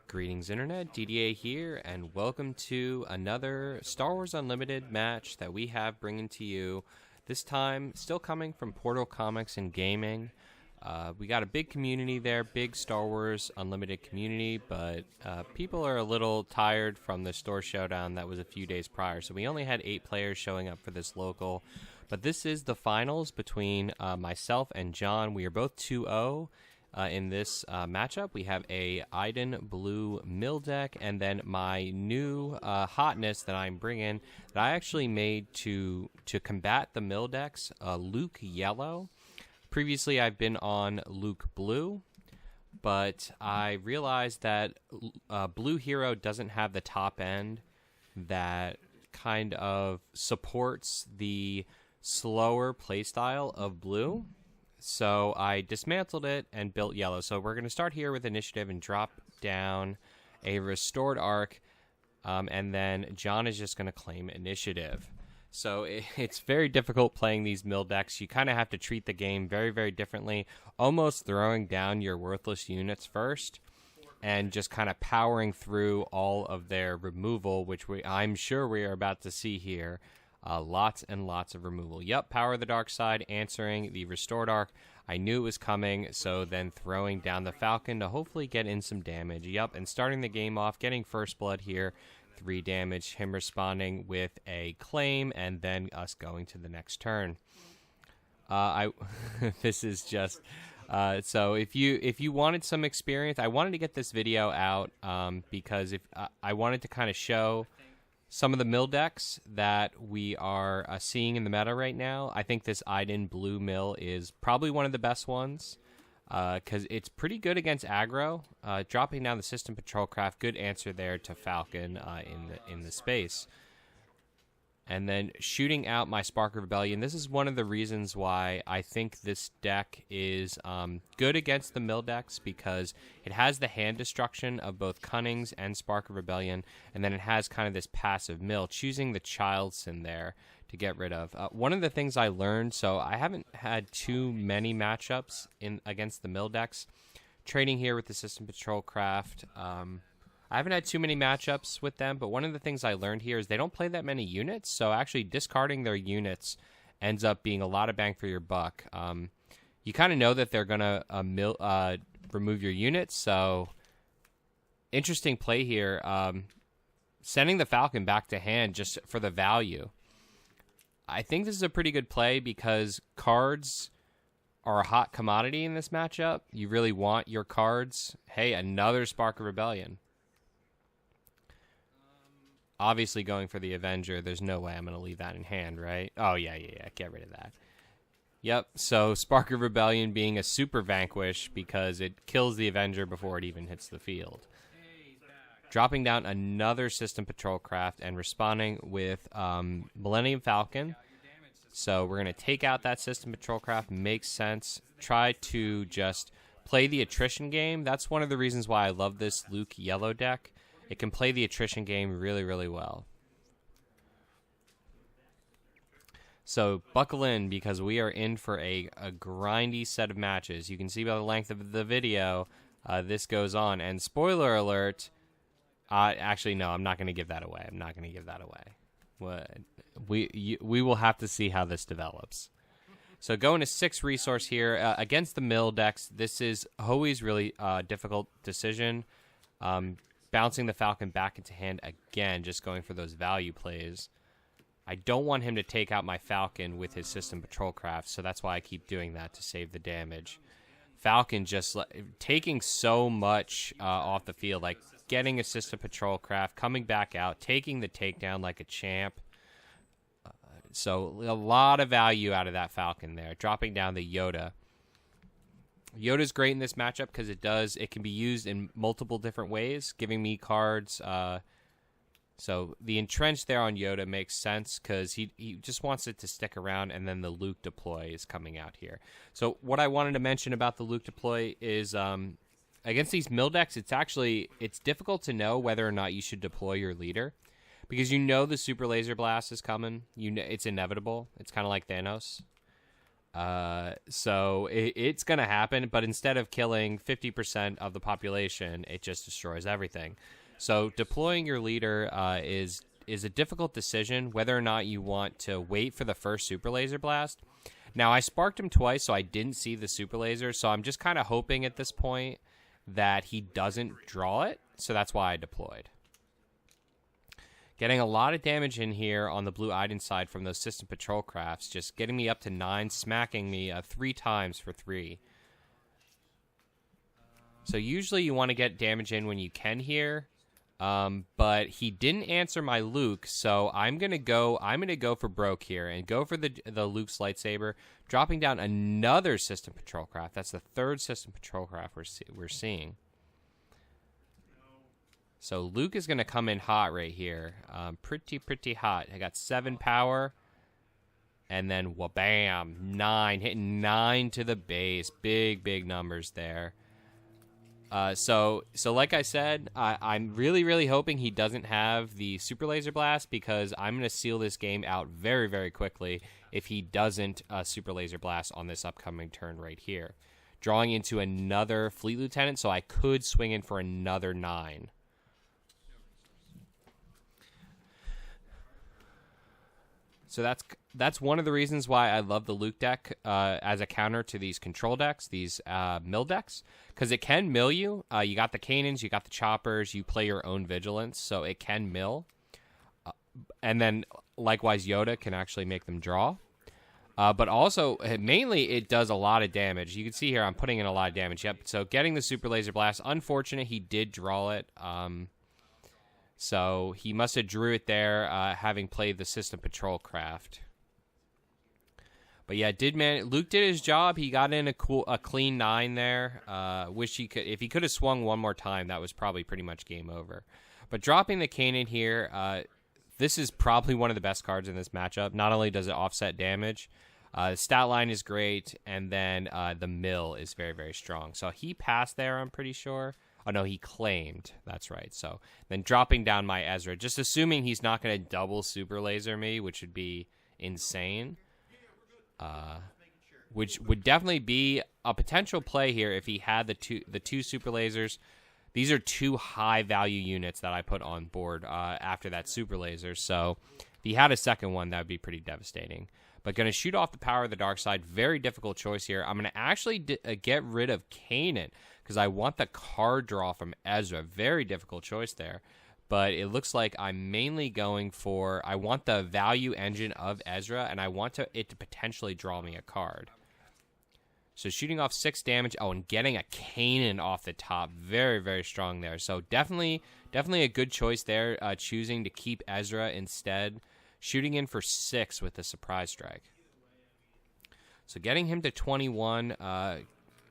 Greetings Internet, Didier here, and welcome to another Star Wars Unlimited match that we have bringing to you. This time, still coming from Portal Comics and Gaming. We got a big community there, big Star Wars Unlimited community, but people are a little tired from the store showdown that was a few days prior. So we only had 8 players showing up for this local. But this is the finals between myself and John. We are both 2-0. In this matchup, we have a Iden Blue Mill deck, and then my new hotness that I'm bringing that I actually made to combat the mill decks, Luke Yellow. Previously, I've been on Luke Blue, but I realized that Blue Hero doesn't have the top end that kind of supports the slower playstyle of Blue. So I dismantled it and built Yellow. So we're going to start here with Initiative and drop down a Restored Arc, and then John is just going to claim Initiative. So it's very difficult playing these mill decks. You kind of have to treat the game very, very differently, almost throwing down your worthless units first and just kind of powering through all of their removal, which I'm sure we are about to see here. Lots and lots of removal. Yep, Power of the Dark Side answering the Restored Arc. I knew it was coming, so then throwing down the Falcon to hopefully get in some damage. Yep, and starting the game off, getting First Blood here. 3 damage, him responding with a claim, and then us going to the next turn. This is just... so if you wanted some experience, I wanted to get this video out because I wanted to kind of show some of the mill decks that we are seeing in the meta right now. I think this Iden Blue Mill is probably one of the best ones because it's pretty good against aggro. Dropping down the System Patrol Craft, good answer there to Falcon in the space. And then shooting out my Spark of Rebellion. This is one of the reasons why I think this deck is good against the mill decks, because it has the hand destruction of both Cunnings and Spark of Rebellion, and then it has kind of this passive mill, choosing the Child's in there to get rid of. One of the things I learned, so I haven't had too many matchups against the mill decks. Trading here with the System Patrol Craft, I haven't had too many matchups with them, but one of the things I learned here is they don't play that many units, so actually discarding their units ends up being a lot of bang for your buck. You kind of know that they're going to remove your units, so interesting play here. Sending the Falcon back to hand just for the value. I think this is a pretty good play because cards are a hot commodity in this matchup. You really want your cards. Hey, another Spark of Rebellion. Obviously going for the Avenger. There's no way I'm going to leave that in hand, right? Oh, yeah. Get rid of that. Yep, so Spark of Rebellion being a super vanquish because it kills the Avenger before it even hits the field. Dropping down another System Patrol Craft and responding with Millennium Falcon. So we're going to take out that System Patrol Craft. Makes sense. Try to just play the attrition game. That's one of the reasons why I love this Luke Yellow deck. It can play the attrition game really, really well. So buckle in because we are in for a grindy set of matches. You can see by the length of the video, this goes on. And spoiler alert, actually, no, I'm not going to give that away. I'm not going to give that away. We will have to see how this develops. So going to 6 resource here. Against the mill decks, this is always really difficult decision. Bouncing the Falcon back into hand again, just going for those value plays. I don't want him to take out my Falcon with his System Patrol Craft, so that's why I keep doing that to save the damage. Falcon just taking so much off the field, like getting a System Patrol Craft, coming back out, taking the takedown like a champ. So a lot of value out of that Falcon there. Dropping down the Yoda. Yoda's great in this matchup because it can be used in multiple different ways, giving me cards. So the entrench there on Yoda makes sense because he just wants it to stick around, and then the Luke deploy is coming out here. So what I wanted to mention about the Luke deploy is against these mill decks, it's difficult to know whether or not you should deploy your leader because you know the Super Laser Blast is coming. It's inevitable. It's kind of like Thanos. So it's going to happen, but instead of killing 50% of the population, it just destroys everything. So deploying your leader is a difficult decision, whether or not you want to wait for the first super laser blast. Now, I sparked him twice, so I didn't see the super laser, so I'm just kind of hoping at this point that he doesn't draw it, so that's why I deployed. Getting a lot of damage in here on the blue Iden side from those system patrol crafts, just getting me up to 9, smacking me 3 times for 3. So usually you want to get damage in when you can here, but he didn't answer my Luke, so I'm gonna go for broke here and go for the Luke's lightsaber, dropping down another system patrol craft. That's the 3rd system patrol craft we're seeing. So Luke is going to come in hot right here. Pretty hot. I got 7 power. And then, wha-bam, 9. Hitting 9 to the base. Big numbers there. So like I said, I'm really hoping he doesn't have the Super Laser Blast, because I'm going to seal this game out very quickly if he doesn't Super Laser Blast on this upcoming turn right here. Drawing into another Fleet Lieutenant, so I could swing in for another 9. So that's one of the reasons why I love the Luke deck as a counter to these control decks, these mill decks, because it can mill you. You got the Cannons, you got the choppers, you play your own Vigilance, so it can mill. And then, likewise, Yoda can actually make them draw. But also, mainly, it does a lot of damage. You can see here I'm putting in a lot of damage. Yep, so getting the Super Laser Blast, unfortunate, he did draw it. So he must have drew it there, having played the System Patrol craft. But yeah, Luke did his job. He got in a clean 9 there. Wish he could, if he could have swung one more time, that was probably pretty much game over. But dropping the Cannon here, this is probably one of the best cards in this matchup. Not only does it offset damage, the stat line is great, and then the mill is very strong. So he passed there, I'm pretty sure. Oh, no, he claimed. That's right. So then dropping down my Ezra, just assuming he's not going to double super laser me, which would be insane. Which would definitely be a potential play here if he had the two super lasers. These are 2 high value units that I put on board after that super laser. So if he had a second one, that would be pretty devastating. But going to shoot off the power of the dark side. Very difficult choice here. I'm going to actually get rid of Kanan, because I want the card draw from Ezra. Very difficult choice there. But it looks like I'm mainly going for, I want the value engine of Ezra, and I want it to potentially draw me a card. So shooting off 6 damage. Oh, and getting a Kanan off the top. Very strong there. So definitely a good choice there, choosing to keep Ezra instead. Shooting in for 6 with the surprise strike. So getting him to 21,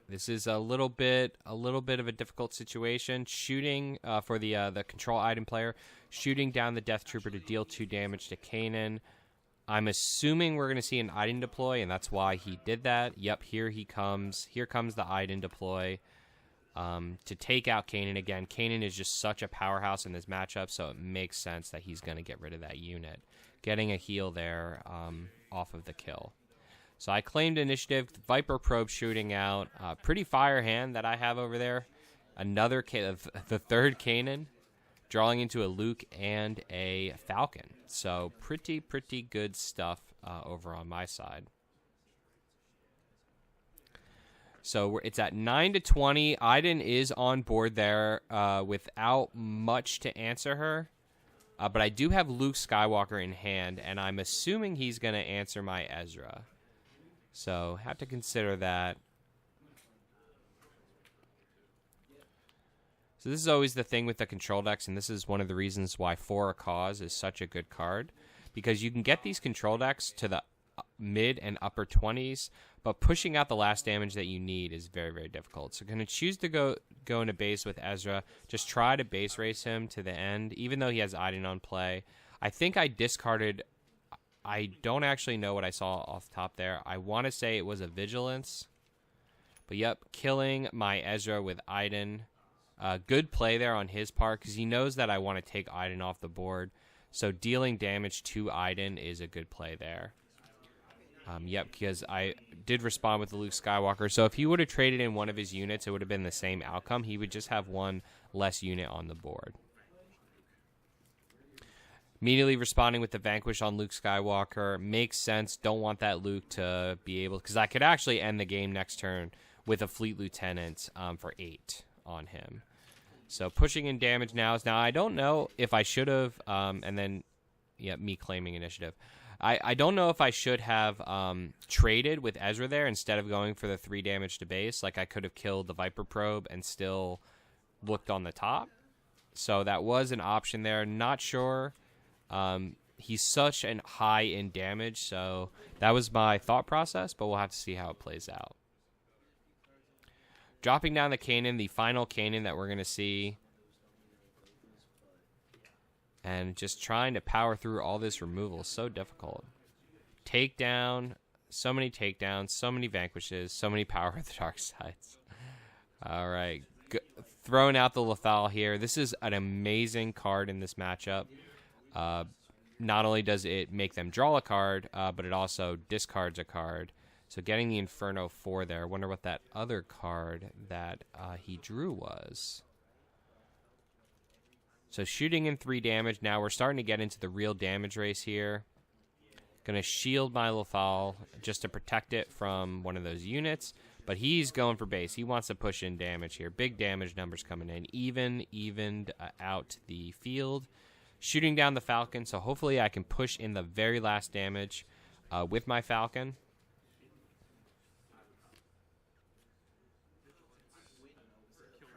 this is a little bit of a difficult situation. Shooting for the control item player, shooting down the Death Trooper to deal 2 damage to Kanan. I'm assuming we're going to see an Iden deploy, and that's why he did that. Yep, here he comes. Here comes the Iden deploy to take out Kanan again. Kanan is just such a powerhouse in this matchup, so it makes sense that he's going to get rid of that unit. Getting a heal there off of the kill. So I claimed initiative. Viper probe shooting out. Pretty fire hand that I have over there. Another the 3rd Kanan, drawing into a Luke and a Falcon. So pretty good stuff over on my side. So it's at 9-20. Iden is on board there without much to answer her. But I do have Luke Skywalker in hand, and I'm assuming he's going to answer my Ezra. So have to consider that. So this is always the thing with the control decks, and this is one of the reasons why For a Cause is such a good card, because you can get these control decks to the mid and upper 20s, but pushing out the last damage that you need is very difficult. So going to choose to go into base with Ezra, just try to base race him to the end, even though he has Iden on play. I think I discarded, I don't actually know what I saw off the top there. I want to say it was a Vigilance, but yep, killing my Ezra with Iden. Good play there on his part, because he knows that I want to take Iden off the board. So dealing damage to Iden is a good play there. Yep, because I did respond with the Luke Skywalker. So if he would have traded in one of his units, it would have been the same outcome. He would just have one less unit on the board. Immediately responding with the Vanquish on Luke Skywalker. Makes sense. Don't want that Luke to be able... Because I could actually end the game next turn with a Fleet Lieutenant for 8 on him. So pushing in damage now. Now, I don't know if I should have... and then, yeah, me claiming initiative. I don't know if I should have traded with Ezra there instead of going for the 3 damage to base. Like, I could have killed the Viper Probe and still looked on the top. So that was an option there. Not sure. He's such an high in damage, so that was my thought process, but we'll have to see how it plays out. Dropping down the Kanan, the final Kanan that we're going to see. And just trying to power through all this removal is so difficult. Takedown, so many takedowns, so many vanquishes, so many power of the dark sides. All right, throwing out the Lethal here. This is an amazing card in this matchup. Not only does it make them draw a card, but it also discards a card. So getting the Inferno 4 there. I wonder what that other card that he drew was. So shooting in 3 damage. Now we're starting to get into the real damage race here. Going to shield my Lethal just to protect it from one of those units. But he's going for base. He wants to push in damage here. Big damage numbers coming in. Evened out the field. Shooting down the Falcon. So hopefully I can push in the very last damage with my Falcon.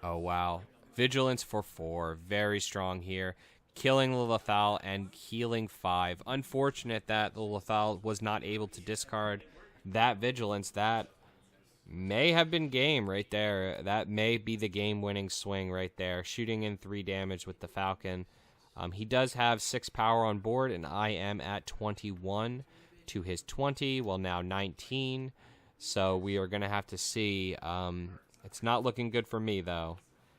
Oh, wow. Vigilance for 4. Very strong here. Killing the Lethal and healing 5. Unfortunate that the Lethal was not able to discard that Vigilance. That may have been game right there. That may be the game-winning swing right there. Shooting in 3 damage with the Falcon. He does have 6 power on board, and I am at 21 to his 20. Well, now 19. So we are going to have to see. It's not looking good for me, though.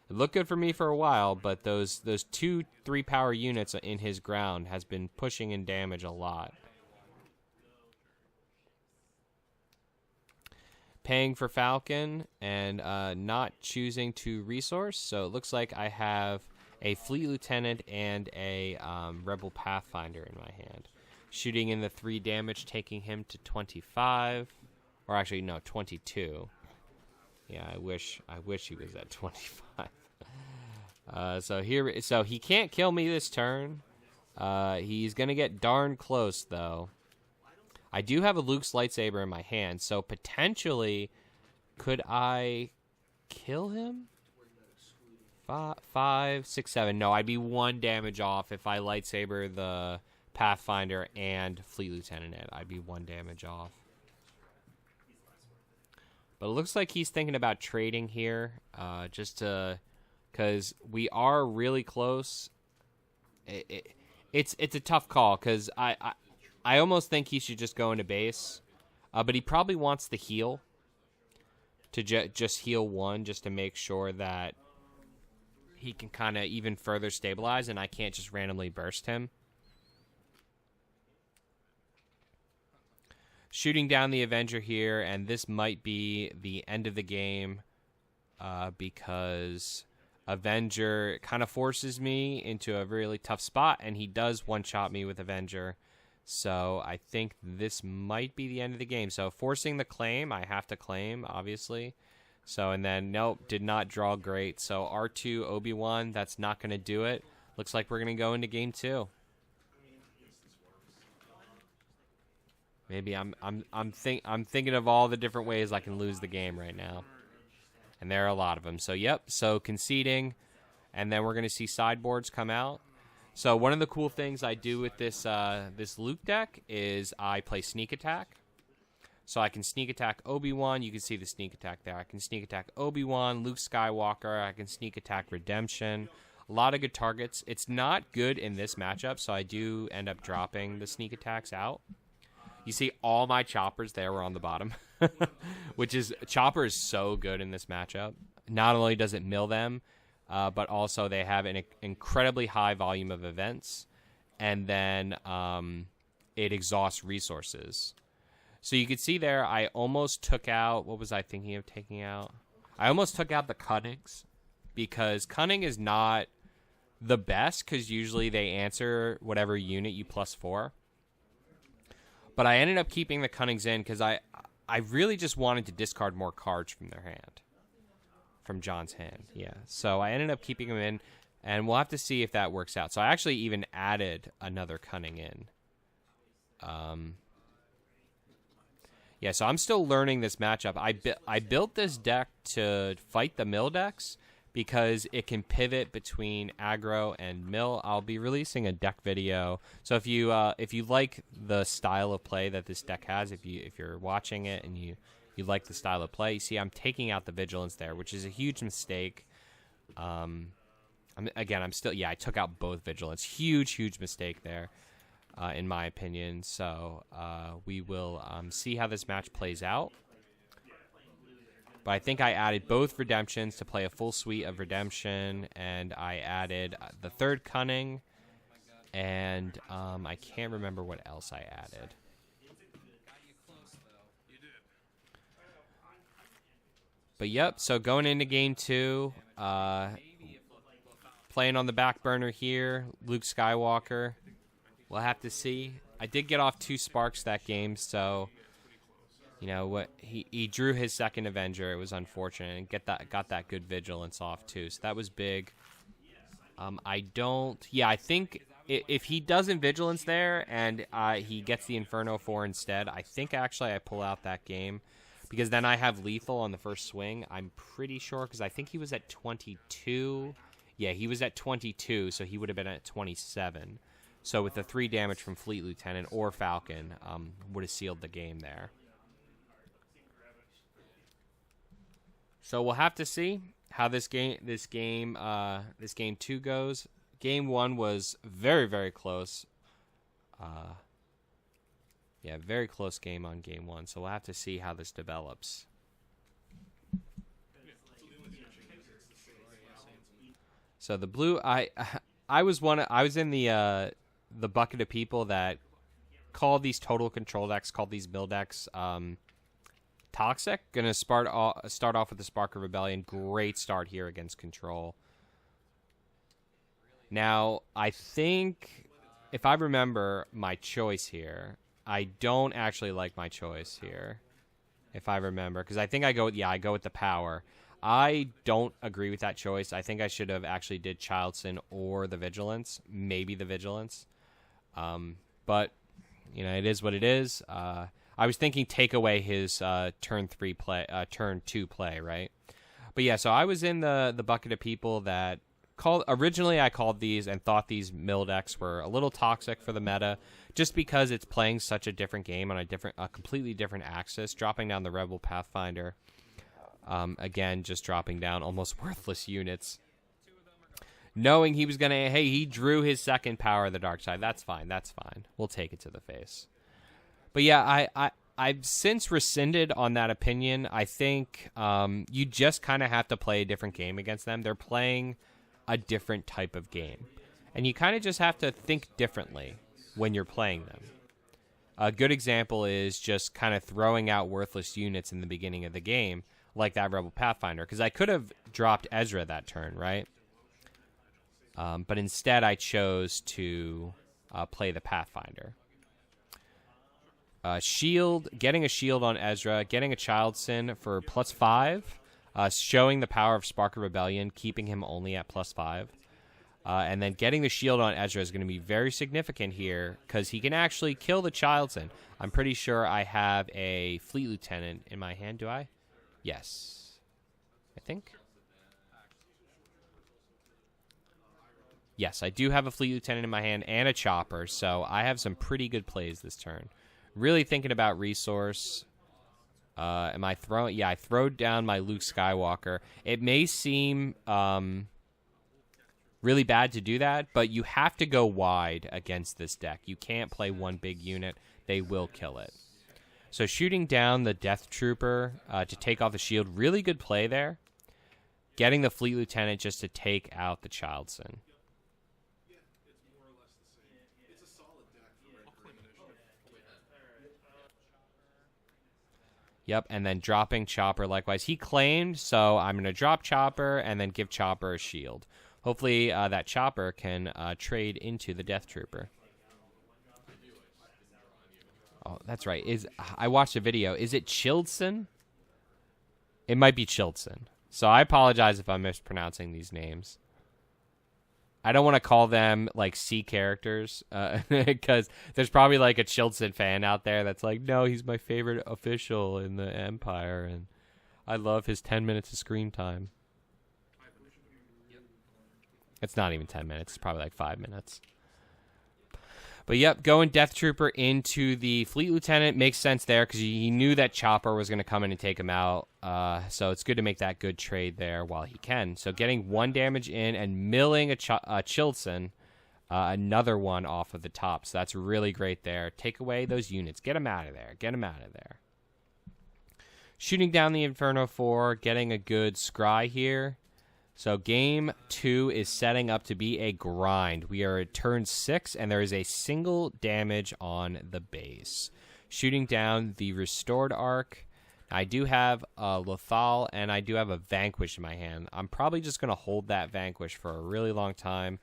It looked good for me for a while, but those 2 3-power units in his ground has been pushing in damage a lot. Paying for Falcon and not choosing to resource. So it looks like I have a Fleet Lieutenant and a Rebel Pathfinder in my hand. Shooting in the 3 damage, taking him to 25. Or actually, no, 22. Yeah, I wish he was at 25. So he can't kill me this turn. He's gonna get darn close though. I do have a Luke's lightsaber in my hand, so potentially, could I kill him? 5, 6, 7. No, I'd be 1 damage off if I lightsaber the Pathfinder and Fleet Lieutenant. I'd be 1 damage off. But it looks like he's thinking about trading here, because we are really close. It's a tough call, because I almost think he should just go into base. But he probably wants the heal, to just heal 1, just to make sure that he can kind of even further stabilize, and I can't just randomly burst him. Shooting down the Avenger here, and this might be the end of the game because Avenger kind of forces me into a really tough spot, and he does one-shot me with Avenger. So I think this might be the end of the game. So forcing the claim, I have to claim, obviously. So, and then, nope, did not draw great. So R2, Obi-Wan, that's not going to do it. Looks like we're going to go into game 2. Maybe I'm thinking of all the different ways I can lose the game right now, and there are a lot of them. So yep, so conceding, and then we're gonna see sideboards come out. So one of the cool things I do with this this Luke deck is I play sneak attack. So I can sneak attack Obi-Wan. You can see the sneak attack there. I can sneak attack Obi-Wan, Luke Skywalker. I can sneak attack Redemption. A lot of good targets. It's not good in this matchup, so I do end up dropping the sneak attacks out. You see all my choppers there were on the bottom, which is, chopper is so good in this matchup. Not only does it mill them, but also they have an incredibly high volume of events, and then it exhausts resources. So you could see there, I almost took out, what was I thinking of taking out? I almost took out the Cunnings, because Cunning is not the best, because usually they answer whatever unit you +4. But I ended up keeping the Cunnings in, because I really just wanted to discard more cards from their hand. From John's hand, yeah. So I ended up keeping them in, and we'll have to see if that works out. So I actually even added another Cunning in. Yeah, so I'm still learning this matchup. I built this deck to fight the mill decks because it can pivot between aggro and mill. I'll be releasing a deck video. So if you like the style of play that this deck has, if you're watching it and you like the style of play, you see I'm taking out the Vigilance there, which is a huge mistake. I took out both Vigilance. Huge mistake there. In my opinion, so we will see how this match plays out. But I think I added both Redemptions to play a full suite of Redemption, and I added the third Cunning, and I can't remember what else I added. But yep, so going into game 2, playing on the back burner here, Luke Skywalker. We'll have to see. I did get off 2 sparks that game, so you know what, he drew his second Avenger. It was unfortunate, and got that good Vigilance off too. So that was big. I think if he doesn't Vigilance there and he gets the Inferno 4 instead, I think actually I pull out that game, because then I have lethal on the first swing. I'm pretty sure, because I think he was at 22. Yeah, he was at 22, so he would have been at 27. So with the 3 damage from Fleet Lieutenant or Falcon, would have sealed the game there. So we'll have to see how this game 2 goes. Game 1 was very close. Very close game on game 1. So we'll have to see how this develops. So the blue, I was in the bucket of people that call these total control decks, called these mill decks, toxic. Gonna start off with the Spark of Rebellion. Great start here against control. Now, I think, if I remember my choice here, I don't actually like my choice here, if I remember, because I think I go with the power. I don't agree with that choice. I think I should have actually did Childson or the Vigilance, maybe the Vigilance. But you know, it is what it is. I was thinking take away his turn 2 play, right? But yeah, so I was in the bucket of people that originally I called these and thought these mill decks were a little toxic for the meta, just because it's playing such a different game on a completely different axis, dropping down the Rebel Pathfinder. Again, just dropping down almost worthless units. Knowing he was going to, he drew his second power of the dark side. That's fine. We'll take it to the face. But yeah, I've since rescinded on that opinion. I think you just kind of have to play a different game against them. They're playing a different type of game. And you kind of just have to think differently when you're playing them. A good example is just kind of throwing out worthless units in the beginning of the game, like that Rebel Pathfinder, because I could have dropped Ezra that turn, right? But instead I chose to play the Pathfinder. Getting a shield on Ezra, getting a Childson for +5, showing the power of Spark of Rebellion, keeping him only at +5. And then getting the shield on Ezra is going to be very significant here, because he can actually kill the Childson. I'm pretty sure I have a Fleet Lieutenant in my hand, do I? Yes. I think. Yes, I do have a Fleet Lieutenant in my hand and a Chopper, so I have some pretty good plays this turn. Really thinking about resource. Am I throwing? Yeah, I throw down my Luke Skywalker. It may seem really bad to do that, but you have to go wide against this deck. You can't play one big unit. They will kill it. So shooting down the Death Trooper to take off the shield, really good play there. Getting the Fleet Lieutenant just to take out the Childson. Yep, and then dropping Chopper likewise. He claimed, so I'm going to drop Chopper and then give Chopper a shield. Hopefully that Chopper can trade into the Death Trooper. Oh, that's right. I watched a video. Is it Childson? It might be Childson. So I apologize if I'm mispronouncing these names. I don't want to call them like C characters because there's probably like a Childson fan out there that's like, no, he's my favorite official in the Empire, and I love his 10 minutes of screen time. It's not even 10 minutes. It's probably like 5 minutes. But yep, going Death Trooper into the Fleet Lieutenant makes sense there because he knew that Chopper was going to come in and take him out. So it's good to make that good trade there while he can. So getting 1 damage in and milling a Chilson, another one off of the top. So that's really great there. Take away those units. Get them out of there. Get them out of there. Shooting down the Inferno 4, getting a good scry here. So game 2 is setting up to be a grind. We are at turn 6, and there is a single damage on the base. Shooting down the Restored Arc. I do have a Lothal, and I do have a Vanquish in my hand. I'm probably just going to hold that Vanquish for a really long time.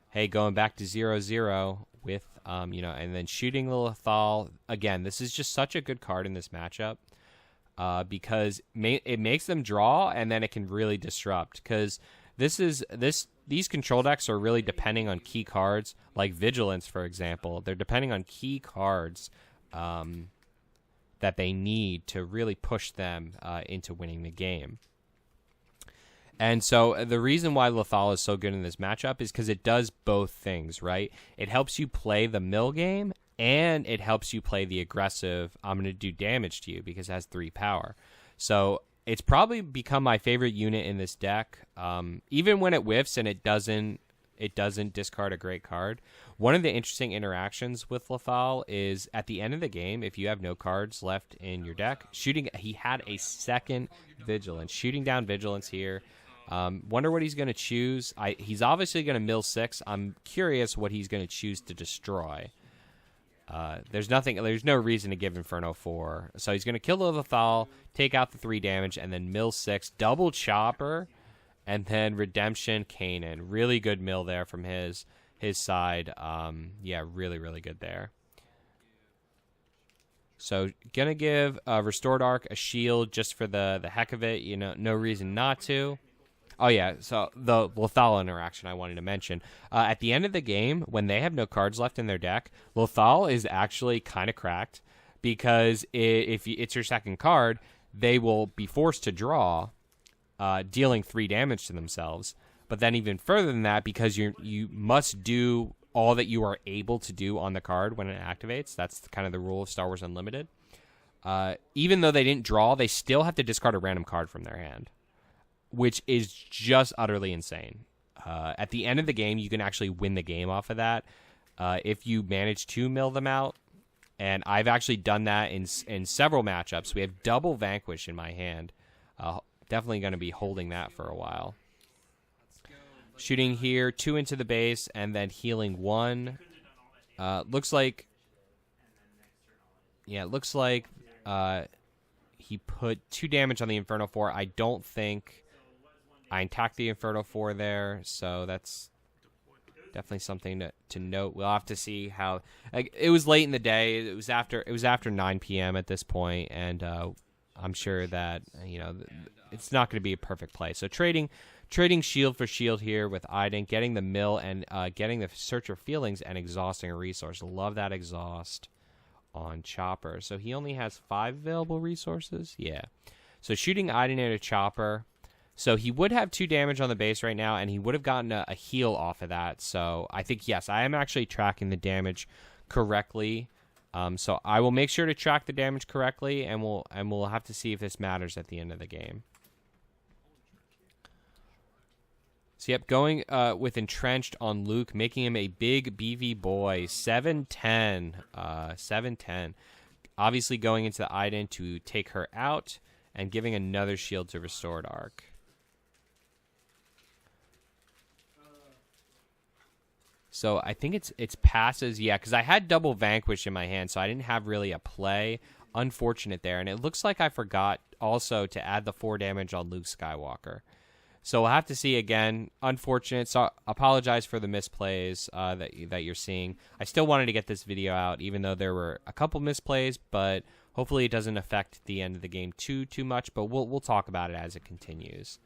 Hey, going back to 0-0 with, and then shooting the Lothal. Again, this is just such a good card in this matchup. Because it makes them draw, and then it can really disrupt. Because these control decks are really depending on key cards, like Vigilance, for example. They're depending on key cards that they need to really push them into winning the game. And so the reason why Lothal is so good in this matchup is because it does both things, right? It helps you play the mill game, and it helps you play the aggressive, I'm going to do damage to you because it has 3 power. So it's probably become my favorite unit in this deck. Even when it whiffs and it doesn't discard a great card. One of the interesting interactions with Lothal is at the end of the game, if you have no cards left in your deck, he had a second Vigilance. Shooting down Vigilance here. Wonder what he's going to choose. He's obviously going to mill 6. I'm curious what he's going to choose to destroy. There's no reason to give Inferno 4. So he's going to kill the Lothal, take out the 3 damage, and then mill 6. Double Chopper, and then Redemption Kanan. Really good mill there from his side. Yeah, really, really good there. So going to give Restored Arc a shield just for the heck of it. No reason not to. Oh, yeah, so the Lothal interaction I wanted to mention. At the end of the game, when they have no cards left in their deck, Lothal is actually kind of cracked because if it's your second card, they will be forced to draw, dealing 3 damage to themselves. But then even further than that, because you must do all that you are able to do on the card when it activates. That's kind of the rule of Star Wars Unlimited. Even though they didn't draw, they still have to discard a random card from their hand, which is just utterly insane. At the end of the game, you can actually win the game off of that if you manage to mill them out. And I've actually done that in several matchups. We have double Vanquish in my hand. Definitely going to be holding that for a while. Shooting here, 2 into the base, and then healing 1. Looks like... Yeah, it looks like he put 2 damage on the Inferno 4. I don't think I attacked the Inferno 4 there, so that's definitely something to note. We'll have to see how... it was late in the day. It was after 9 p.m. at this point, and I'm sure that it's not going to be a perfect play. So trading shield for shield here with Iden, getting the mill and getting the Search for Feelings and exhausting a resource. Love that exhaust on Chopper. So he only has 5 available resources? Yeah. So shooting Iden at a Chopper. So he would have 2 damage on the base right now, and he would have gotten a heal off of that. So I think, yes, I am actually tracking the damage correctly. So I will make sure to track the damage correctly, and we'll have to see if this matters at the end of the game. So, yep, going with Entrenched on Luke, making him a big BV boy. 7-10. 7-10. Obviously going into the Iden to take her out and giving another shield to Restored Arc. So I think it's passes, yeah, because I had double Vanquish in my hand, so I didn't have really a play unfortunate there. And it looks like I forgot also to add the 4 damage on Luke Skywalker. So we'll have to see again. Unfortunate. So apologize for the misplays that you're seeing. I still wanted to get this video out, even though there were a couple misplays, but hopefully it doesn't affect the end of the game too much. But we'll talk about it as it continues.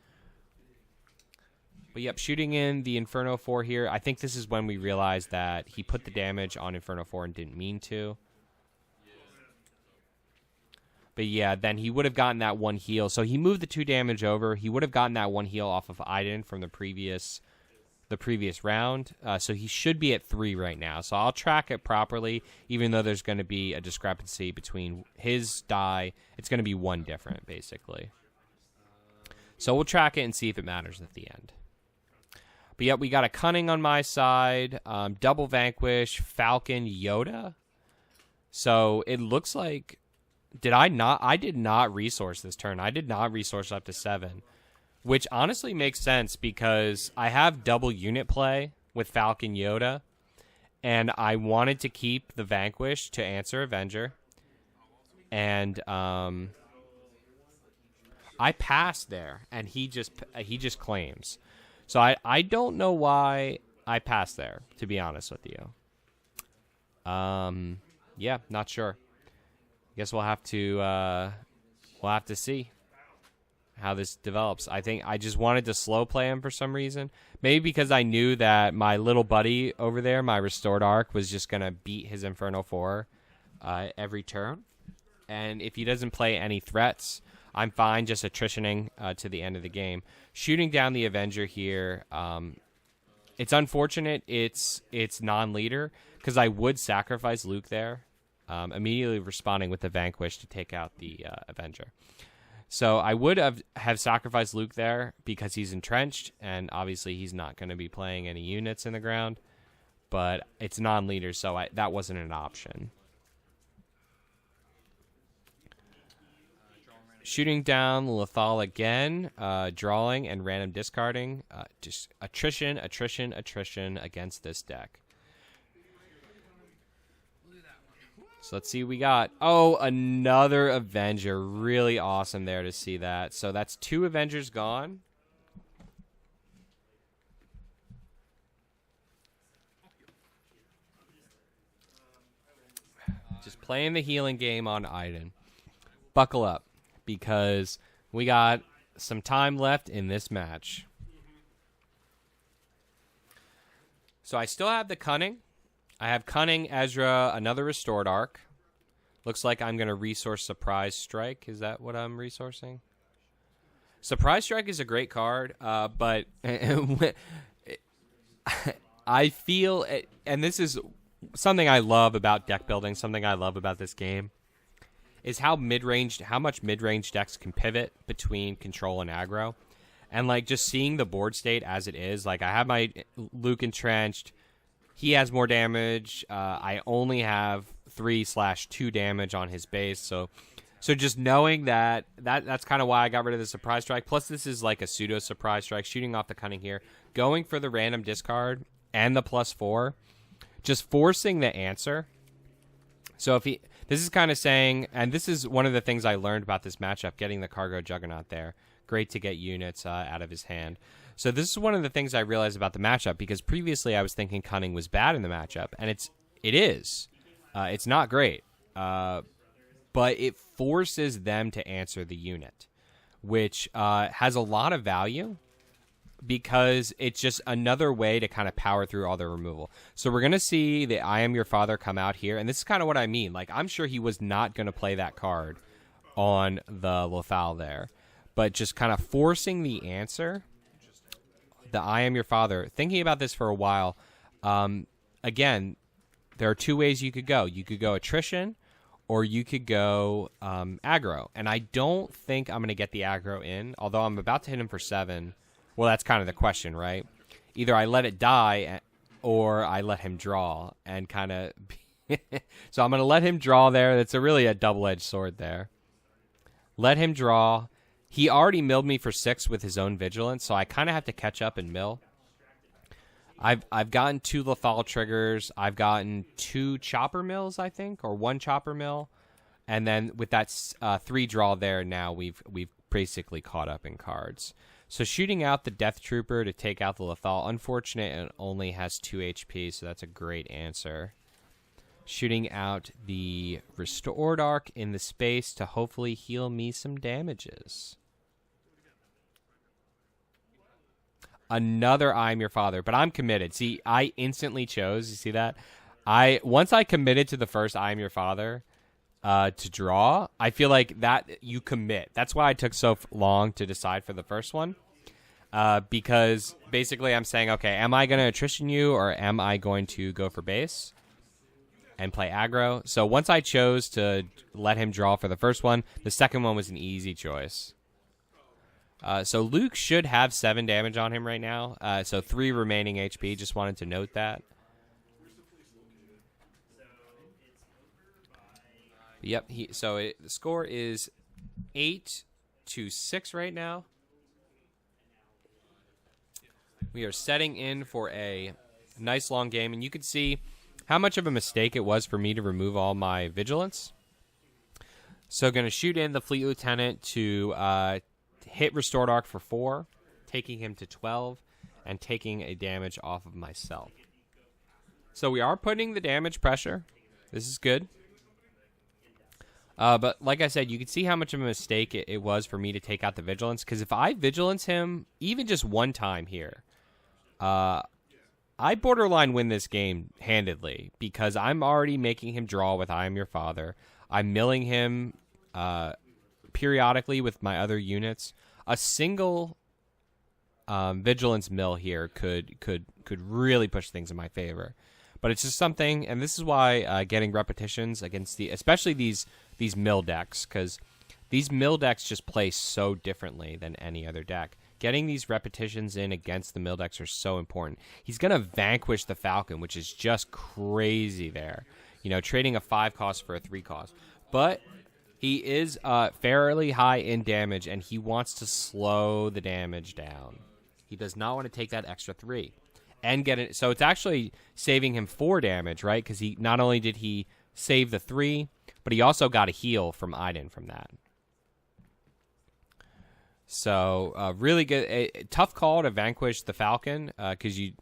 But yep, shooting in the Inferno 4 here. I think this is when we realized that he put the damage on Inferno 4 and didn't mean to. But yeah, then he would have gotten that 1 heal. So he moved the 2 damage over. He would have gotten that 1 heal off of Iden from the previous round. So he should be at 3 right now. So I'll track it properly, even though there's going to be a discrepancy between his die. It's going to be 1 different, basically. So we'll track it and see if it matters at the end. But yep, we got a Cunning on my side, double Vanquish, Falcon, Yoda. So it looks like... I did not resource this turn. I did not resource up to 7, which honestly makes sense because I have double unit play with Falcon Yoda, and I wanted to keep the Vanquish to answer Avenger, and I passed there, and he just claims. So I don't know why I passed there, to be honest with you. Yeah, not sure. Guess we'll have to see how this develops. I think I just wanted to slow play him for some reason. Maybe because I knew that my little buddy over there, my restored arc, was just gonna beat his Inferno 4 every turn. And if he doesn't play any threats, I'm fine just attritioning to the end of the game. Shooting down the Avenger here. It's unfortunate it's non-leader because I would sacrifice Luke there. Immediately responding with the Vanquish to take out the Avenger. So I would have sacrificed Luke there because he's entrenched, and obviously he's not going to be playing any units in the ground, but it's non-leader, so that wasn't an option. Shooting down Lethal again, drawing and random discarding. Just attrition against this deck. So let's see what we got. Oh, another Avenger. Really awesome there to see that. So that's 2 Avengers gone. Just playing the healing game on Iden. Buckle up, because we got some time left in this match. So I still have the Cunning. I have Cunning, Ezra, another restored arc. Looks like I'm going to resource Surprise Strike. Is that what I'm resourcing? Surprise Strike is a great card, but I feel, and this is something I love about deck building, something I love about this game, is how much mid-range decks can pivot between control and aggro. And like just seeing the board state as it is, like I have my Luke entrenched. He has more damage. I only have 3/2 damage on his base. So just knowing that's kind of why I got rid of the Surprise Strike. Plus, this is like a pseudo Surprise Strike. Shooting off the Cunning here, going for the random discard and the +4, just forcing the answer. So this is kind of saying, and this is one of the things I learned about this matchup, getting the Cargo Juggernaut there. Great to get units out of his hand. So this is one of the things I realized about the matchup, because previously I was thinking Cunning was bad in the matchup, and it is. It's not great, but it forces them to answer the unit, which has a lot of value because it's just another way to kind of power through all the removal. So we're going to see the I Am Your Father come out here, and this is kind of what I mean. Like, I'm sure he was not going to play that card on the Lethal there, but just kind of forcing the answer. The I Am Your Father. Thinking about this for a while, again, there are 2 ways you could go. You could go attrition, or you could go aggro. And I don't think I'm going to get the aggro in, although I'm about to hit him for 7. Well, that's kind of the question, right? Either I let it die, or I let him draw, and kind of... So I'm going to let him draw there. That's really a double-edged sword there. Let him draw. He already milled me for 6 with his own Vigilance, so I kind of have to catch up and mill. I've gotten 2 Lethal triggers. I've gotten 2 Chopper Mills, I think, or 1 Chopper Mill. And then with that 3 draw there, now we've basically caught up in cards. So shooting out the Death Trooper to take out the Lethal, unfortunate, it only has 2 HP, so that's a great answer. Shooting out the Restored Arc in the space to hopefully heal me some damages. Another I Am Your Father, but I'm committed. See, I instantly chose. You see that? Once I committed to the first I Am Your Father to draw, I feel like that you commit. That's why I took so long to decide for the first one. Because basically I'm saying, okay, am I going to attrition you or am I going to go for base and play aggro? So once I chose to let him draw for the first one, the second one was an easy choice. So Luke should have 7 damage on him right now. So 3 remaining HP. Just wanted to note that. Yep. The score is 8-6 right now. We are setting in for a nice long game, and you can see how much of a mistake it was for me to remove all my vigilance. So going to shoot in the Fleet Lieutenant to hit Restored Arc for 4, taking him to 12, and taking a damage off of myself. So we are putting the damage pressure. This is good. But like I said, you can see how much of a mistake it was for me to take out the Vigilance, because if I Vigilance him, even just one time here, I borderline win this game handedly, because I'm already making him draw with I Am Your Father. I'm milling him periodically with my other units. A single Vigilance mill here could really push things in my favor. But it's just something, and this is why getting repetitions against especially these mill decks, because these mill decks just play so differently than any other deck. Getting these repetitions in against the mill decks are so important. He's going to vanquish the Falcon, which is just crazy there. You know, trading a 5 cost for a 3 cost. But he is fairly high in damage, and he wants to slow the damage down. He does not want to take that extra 3. And get it. So it's actually saving him 4 damage, right? Because he not only did he save the 3, but he also got a heal from Iden from that. So really good. A tough call to vanquish the Falcon, because you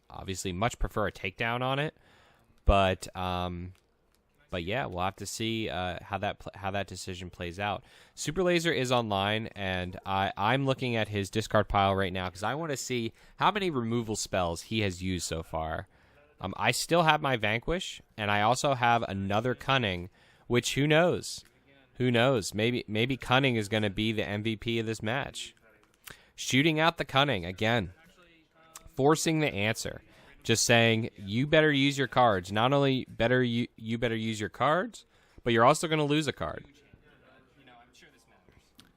obviously much prefer a takedown on it. But yeah, we'll have to see how that decision plays out. Super Laser is online, and I'm looking at his discard pile right now because I want to see how many removal spells he has used so far. I still have my Vanquish, and I also have another Cunning, which who knows? Who knows? Maybe Cunning is going to be the MVP of this match. Shooting out the Cunning again, forcing the answer. Just saying, you better use your cards. Not only you better use your cards, but you're also going to lose a card.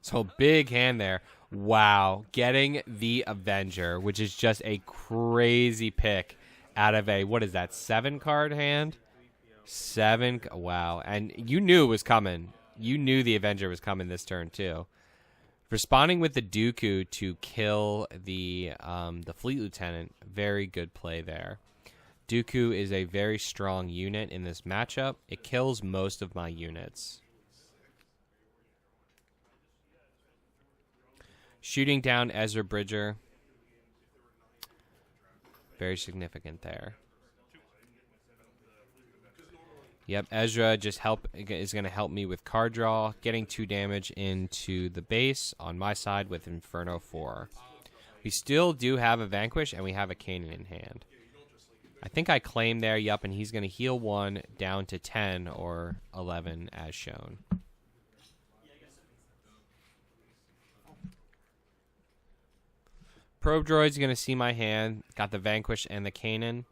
So big hand there. Wow. Getting the Avenger, which is just a crazy pick out of a, what is that, 7-card hand? 7. Wow. And you knew it was coming. You knew the Avenger was coming this turn, too. Responding with the Dooku to kill the Fleet Lieutenant, very good play there. Dooku is a very strong unit in this matchup. It kills most of my units. Shooting down Ezra Bridger, very significant there. Yep, Ezra is going to help me with card draw, getting 2 damage into the base on my side with Inferno 4. We still do have a Vanquish, and we have a Kanan in hand. I think I claim there, yep, and he's going to heal 1 down to 10 or 11 as shown. Probe Droid's going to see my hand, got the Vanquish and the Kanan.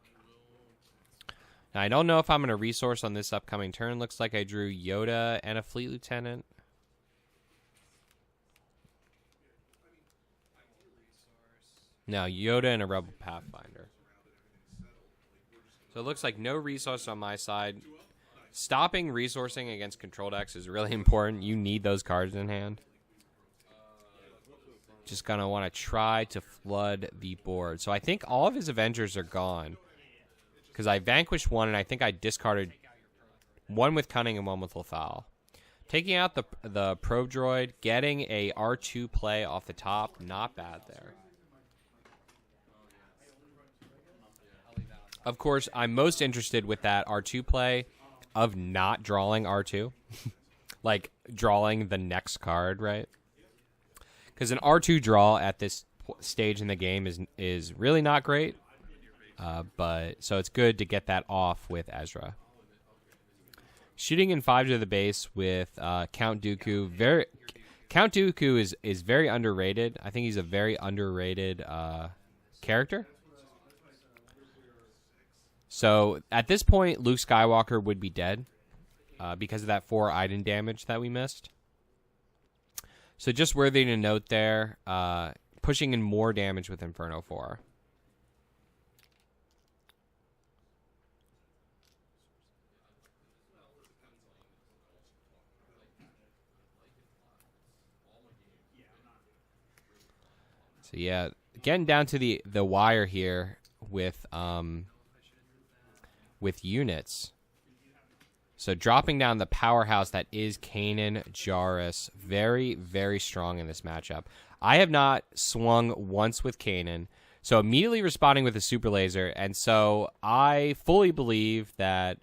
Now, I don't know if I'm going to resource on this upcoming turn. Looks like I drew Yoda and a Fleet Lieutenant. No, Yoda and a Rebel Pathfinder. So it looks like no resource on my side. Stopping resourcing against control decks is really important. You need those cards in hand. Just going to want to try to flood the board. So I think all of his Avengers are gone. Because I vanquished 1, and I think I discarded 1 with Cunning and 1 with Lethal. Taking out the probe droid, getting a R2 play off the top, not bad there. Of course, I'm most interested with that R2 play of not drawing R2. Like, drawing the next card, right? Because an R2 draw at this stage in the game is really not great. But so it's good to get that off with Ezra. Shooting in 5 to the base with Count Dooku. Count Dooku is very underrated. I think he's a very underrated character. So at this point, Luke Skywalker would be dead because of that 4 Iden damage that we missed. So just worthy to note there, pushing in more damage with Inferno 4. So yeah, getting down to the wire here with units. So dropping down the powerhouse that is Kanan Jarrus, very, very strong in this matchup. I have not swung once with Kanan, so immediately responding with a super laser, and so I fully believe that.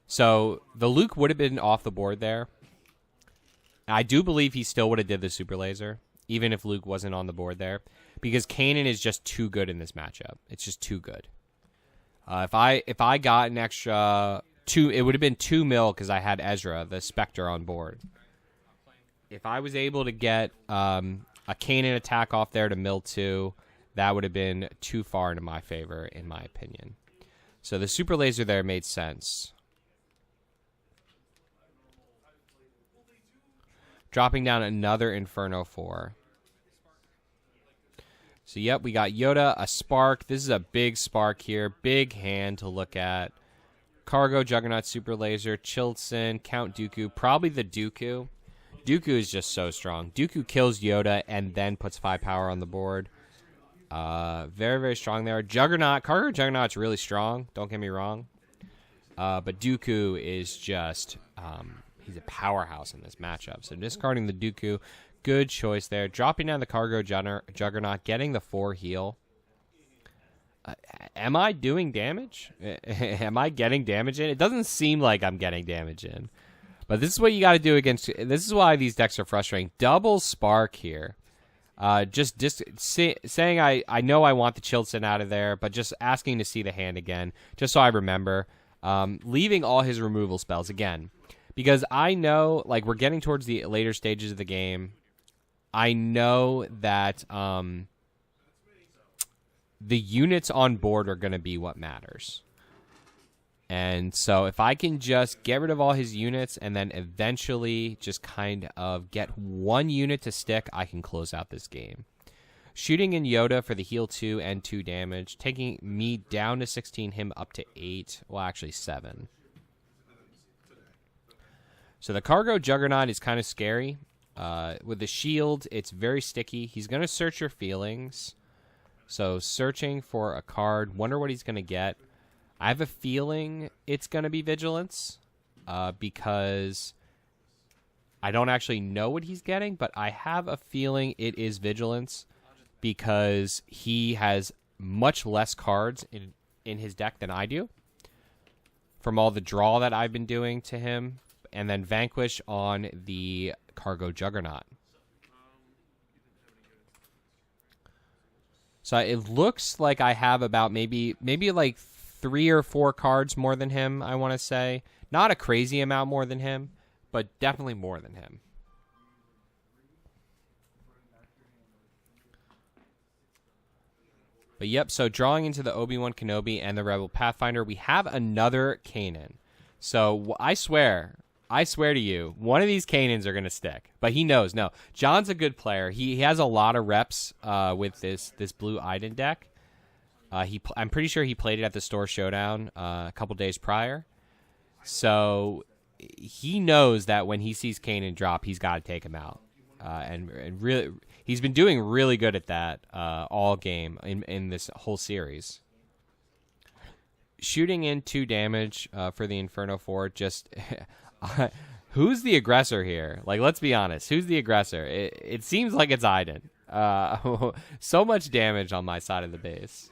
So the Luke would have been off the board there. I do believe he still would have did the super laser, even if Luke wasn't on the board there, because Kanan is just too good in this matchup. It's just too good. If I got an extra 2, it would have been 2 mil because I had Ezra, the Spectre, on board. If I was able to get a Kanan attack off there to mill 2, that would have been too far into my favor, in my opinion. So the super laser there made sense. Dropping down another Inferno 4. So, yep, we got Yoda, a Spark. This is a big Spark here. Big hand to look at. Cargo, Juggernaut, Super Laser, Chilton, Count Dooku. Probably the Dooku. Dooku is just so strong. Dooku kills Yoda and then puts 5 power on the board. Very, very strong there. Juggernaut. Cargo Juggernaut's really strong. Don't get me wrong. But Dooku is just... he's a powerhouse in this matchup. So discarding the Dooku. Good choice there. Dropping down the Cargo Juggernaut, getting the 4 heal. Am I doing damage? Am I getting damage in? It doesn't seem like I'm getting damage in. But this is what you got to do against... This is why these decks are frustrating. Double Spark here. Saying I know I want the Chilton out of there, but just asking to see the hand again, just so I remember. Leaving all his removal spells again. Because I know, like, we're getting towards the later stages of the game. I know that the units on board are going to be what matters. And so if I can just get rid of all his units and then eventually just kind of get 1 unit to stick, I can close out this game. Shooting in Yoda for the heal 2 and 2 damage, taking me down to 16, him up to 8. Well, actually 7. So the Cargo Juggernaut is kind of scary. With the shield, it's very sticky. He's going to search your feelings. So searching for a card. Wonder what he's going to get. I have a feeling it's going to be Vigilance. Because I don't actually know what he's getting. But I have a feeling it is Vigilance. Because he has much less cards in his deck than I do. From all the draw that I've been doing to him. And then Vanquish on the Cargo Juggernaut. So it looks like I have about maybe like 3 or 4 cards more than him, I want to say. Not a crazy amount more than him, but definitely more than him. But yep, so drawing into the Obi-Wan Kenobi and the Rebel Pathfinder, we have another Kanan. So I swear to you, one of these Kanans are going to stick. But he knows. No, John's a good player. He has a lot of reps with this blue Iden deck. I'm pretty sure he played it at the Store Showdown a couple days prior. So he knows that when he sees Kanan drop, he's got to take him out. And really, he's been doing really good at that all game in this whole series. Shooting in 2 damage for the Inferno 4, just... Who's the aggressor here? Like, let's be honest. Who's the aggressor? It seems like it's Iden. So much damage on my side of the base.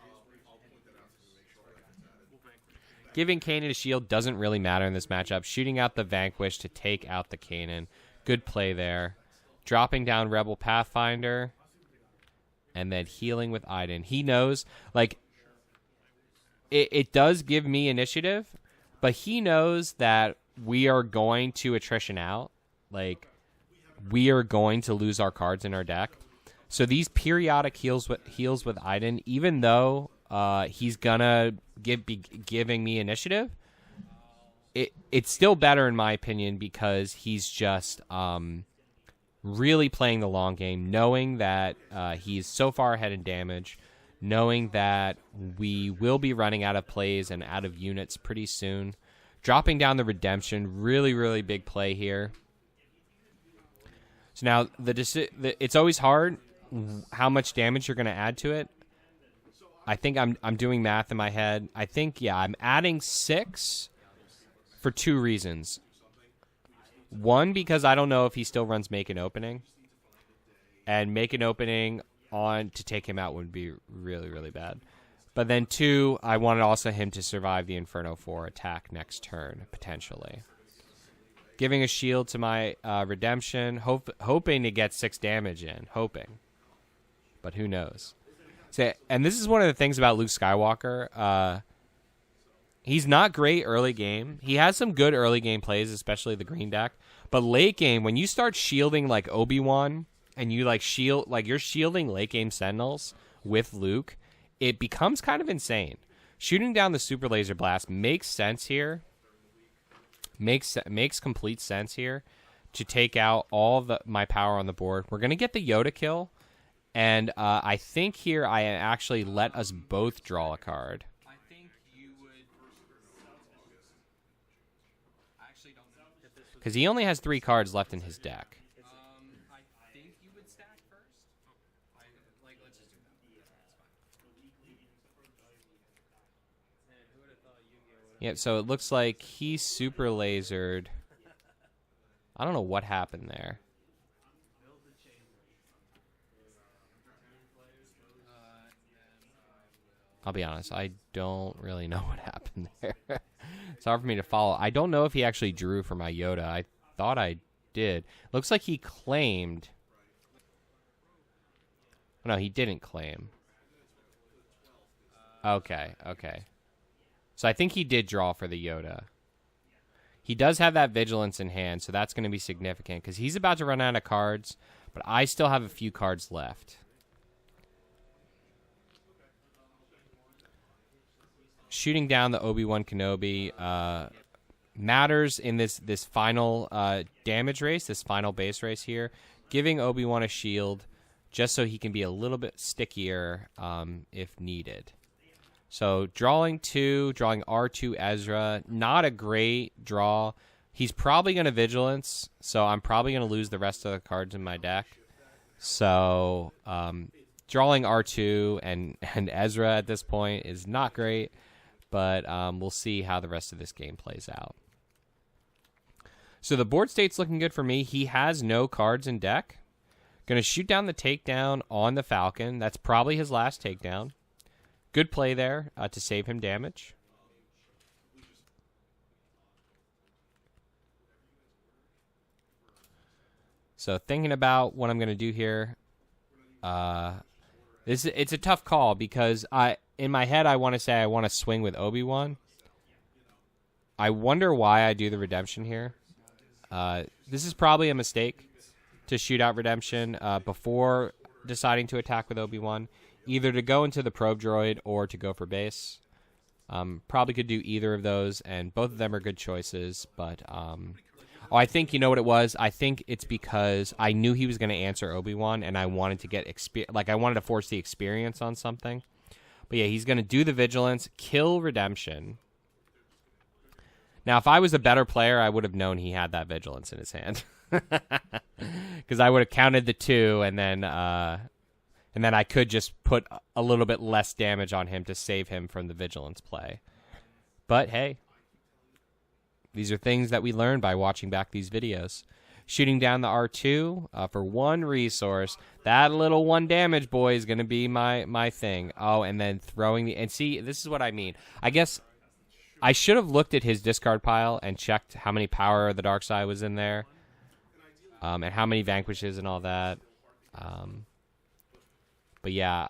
Giving Kanan a shield doesn't really matter in this matchup. Shooting out the Vanquish to take out the Kanan. Good play there. Dropping down Rebel Pathfinder. And then healing with Iden. He knows, like, it does give me initiative, but he knows that we are going to attrition out. Like, we are going to lose our cards in our deck. So these periodic heals with Iden, even though he's gonna be giving me initiative, it's still better in my opinion because he's just really playing the long game, knowing that he's so far ahead in damage, knowing that we will be running out of plays and out of units pretty soon. Dropping down the Redemption, really, really big play here. So now it's always hard how much damage you're going to add to it. I think I'm doing math in my head. I think, yeah, I'm adding 6 for 2 reasons. One, because I don't know if he still runs Make an Opening. And Make an Opening on to take him out would be really, really bad. But then 2, I wanted also him to survive the Inferno 4 attack next turn, potentially. Giving a shield to my Redemption, hoping to get 6 damage in. Hoping. But who knows? So, and this is one of the things about Luke Skywalker. He's not great early game. He has some good early game plays, especially the green deck. But late game, when you start shielding like Obi-Wan, and you like you're shielding late game Sentinels with Luke, it becomes kind of insane. Shooting down the Super Laser Blast makes sense here. Makes complete sense here to take out all my power on the board. We're gonna get the Yoda kill, and I think here I actually let us both draw a card. I think you would. I actually don't know. Because he only has 3 cards left in his deck. I think you would stack first. Let's just do that. Man, who would have thought Yu-Gi-Oh? Yep, so it looks like he super lasered. I don't know what happened there. I'll be honest, I don't really know what happened there. It's hard for me to follow. I don't know if he actually drew for my Yoda. I thought I did. Looks like he claimed. No, he didn't claim. Okay. So I think he did draw for the Yoda. He does have that Vigilance in hand, so that's going to be significant because he's about to run out of cards, but I still have a few cards left. Shooting down the Obi-Wan Kenobi matters in this final damage race, this final base race here. Giving Obi-Wan a shield just so he can be a little bit stickier if needed. So drawing R2 Ezra, not a great draw. He's probably going to Vigilance, so I'm probably going to lose the rest of the cards in my deck. So drawing R2 and Ezra at this point is not great. But we'll see how the rest of this game plays out. So the board state's looking good for me. He has no cards in deck. Going to shoot down the takedown on the Falcon. That's probably his last takedown. Good play there to save him damage. So thinking about what I'm going to do here. It's a tough call because in my head, I want to say I want to swing with Obi-Wan. I wonder why I do the Redemption here. This is probably a mistake to shoot out Redemption before deciding to attack with Obi-Wan. Either to go into the Probe Droid or to go for base. Probably could do either of those, and both of them are good choices. But I think you know what it was. I think it's because I knew he was going to answer Obi-Wan, and I wanted to get I wanted to force the experience on something. But yeah, he's going to do the Vigilance, kill Redemption. Now, if I was a better player, I would have known he had that Vigilance in his hand, because I would have counted the 2, and then I could just put a little bit less damage on him to save him from the Vigilance play. But hey, These are things that we learn by watching back these videos. Shooting down the R2 for 1 resource. That little 1 damage, boy, is going to be my thing. Oh, and then throwing the... And see, this is what I mean. I guess I should have looked at his discard pile and checked how many Power of the Dark Side was in there. And how many Vanquishes and all that. But yeah...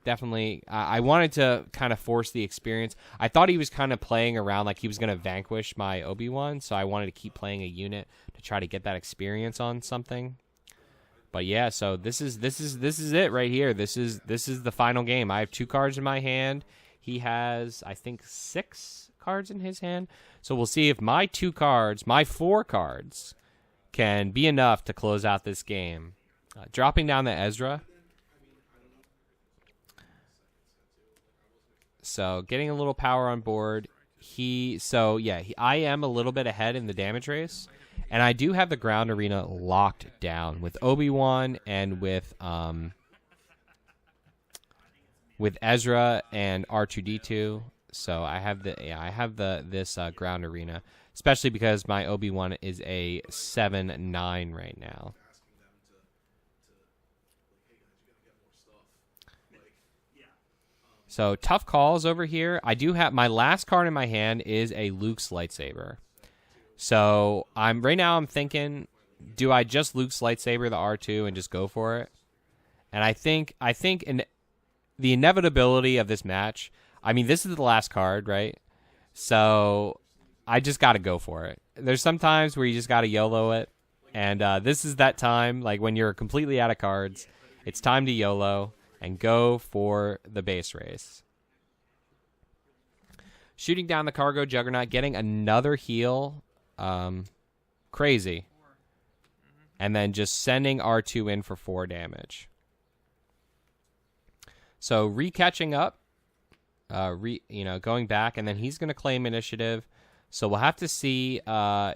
Definitely, I wanted to kind of force the experience. I thought he was kind of playing around like he was going to vanquish my Obi-Wan, so I wanted to keep playing a unit to try to get that experience on something. But yeah, so this is it right here. This is the final game. I have 2 cards in my hand. He has, I think, 6 cards in his hand. So we'll see if my 2 cards, my 4 cards, can be enough to close out this game. Dropping down the Ezra. So getting a little power on board. I am a little bit ahead in the damage race, and I do have the ground arena locked down with Obi-Wan and with Ezra and R2D2. So I have this ground arena, especially because my Obi-Wan is a 7/9 right now. So tough calls over here. I do have my last card in my hand is a Luke's lightsaber. So right now I'm thinking, do I just Luke's lightsaber the R2 and just go for it? And I think in the inevitability of this match, I mean, this is the last card, right? So I just got to go for it. There's some times where you just got to YOLO it, and this is that time, like when you're completely out of cards. It's time to YOLO and go for the base race. Shooting down the Cargo Juggernaut, getting another heal. Crazy. And then just sending R2 in for 4 damage. So re-catching up. Going back, and then he's going to claim initiative. So we'll have to see.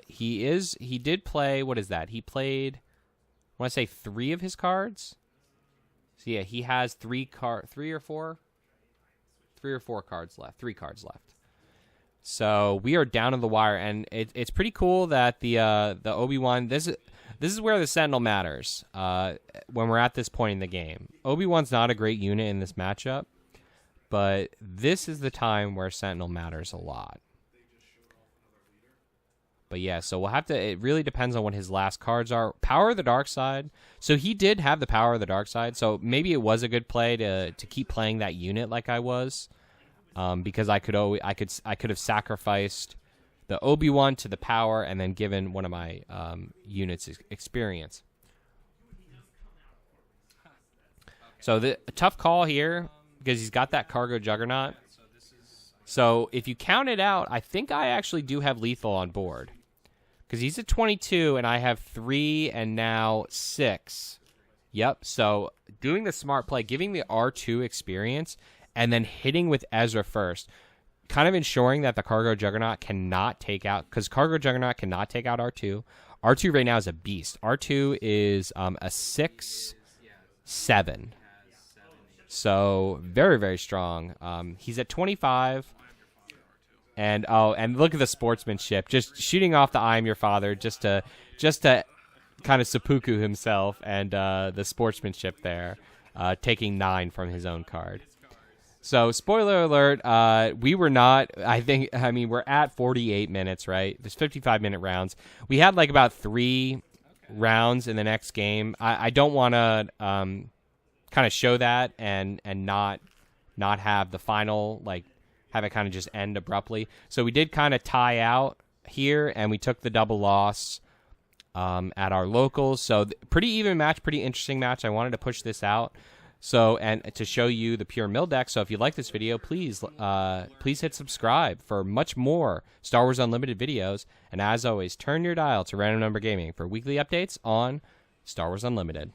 He did play, what is that? He played, I want to say 3 of his cards. So yeah, he has 3 or 4 cards left. 3 cards left. So we are down to the wire, and it's pretty cool that the Obi-Wan. This is where the Sentinel matters. When we're at this point in the game, Obi-Wan's not a great unit in this matchup, but this is the time where Sentinel matters a lot. But yeah, so we'll have to. It really depends on what his last cards are. Power of the Dark Side. So he did have the Power of the Dark Side. So maybe it was a good play to keep playing that unit like I was, because I could have sacrificed the Obi-Wan to the power and then given one of my units experience. So a tough call here because he's got that Cargo Juggernaut. So if you count it out, I think I actually do have lethal on board. Because he's at 22, and I have 3 and now 6. Yep, so doing the smart play, giving the R2 experience, and then hitting with Ezra first. Kind of ensuring that the Cargo Juggernaut cannot take out, because Cargo Juggernaut cannot take out R2. R2 right now is a beast. R2 is a 6/7. So very, very strong. He's at 25. And look at the sportsmanship, just shooting off the "I am your father" just to kind of seppuku himself, and the sportsmanship there, taking 9 from his own card. So spoiler alert, we were not. I mean, we're at 48 minutes, right? There's 55-minute rounds. We had like about 3 rounds in the next game. I don't want to kind of show that and not have the final have it kind of just end abruptly. So we did kind of tie out here, and we took the double loss at our locals. So pretty even match, pretty interesting match. I wanted to push this out and to show you the pure mill deck. So if you like this video, please hit subscribe for much more Star Wars Unlimited videos. And as always, turn your dial to Random Number Gaming for weekly updates on Star Wars Unlimited.